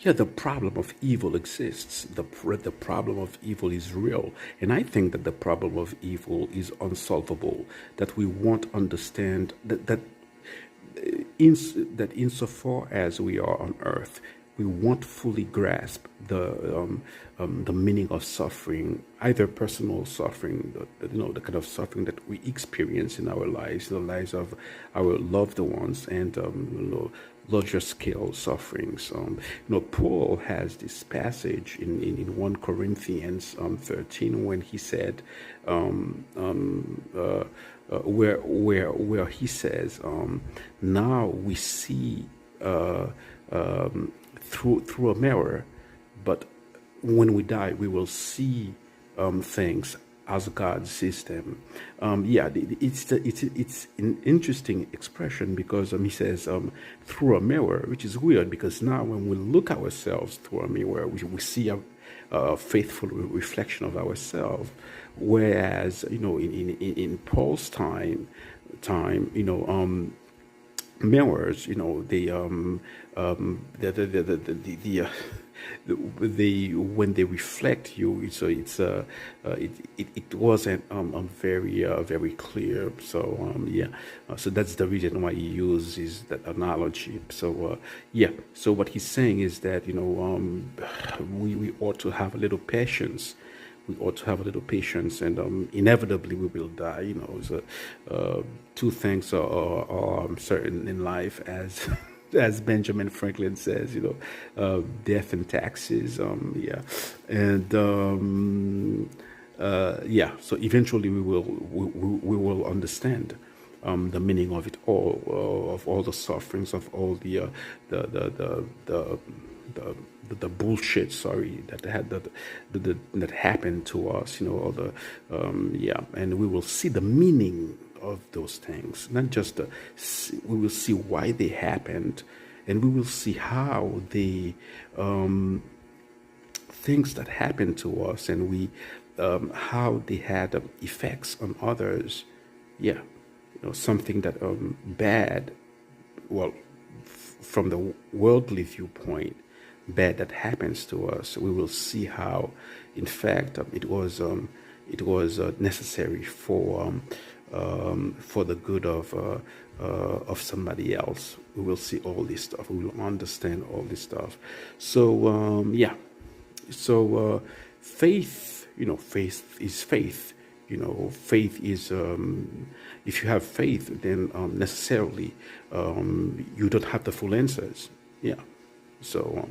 Yeah, the problem of evil exists. The problem of evil is real. And I think that the problem of evil is unsolvable, that we won't understand that insofar as we are on earth, we won't fully grasp the meaning of suffering, either personal suffering, the kind of suffering that we experience in our lives, the lives of our loved ones, and larger scale sufferings. Paul has this passage in 1 Corinthians 13 when he said, where he says, now we see through a mirror, but when we die, we will see things as God sees them. It's an interesting expression because he says through a mirror, which is weird because now when we look ourselves through a mirror, we see a faithful reflection of ourselves. Whereas in Paul's time, mirrors, they when they reflect you, it wasn't very clear. So that's the reason why he uses that analogy. So what he's saying is that we ought to have a little patience. We ought to have a little patience, and inevitably we will die. So two things are certain in life, as as Benjamin Franklin says, death and taxes. So eventually we will understand the meaning of it all, of all the sufferings, of all the bullshit, that happened to us, all the and we will see the meaning of those things, not just we will see why they happened, and we will see how the things that happened to us, and we how they had effects on others. Something that bad, well, from the worldly viewpoint, bad that happens to us, we will see how, in fact, it was necessary for the good of somebody else. We will see all this stuff. We will understand all this stuff. So faith, faith is faith. Faith is, if you have faith, then necessarily you don't have the full answers. So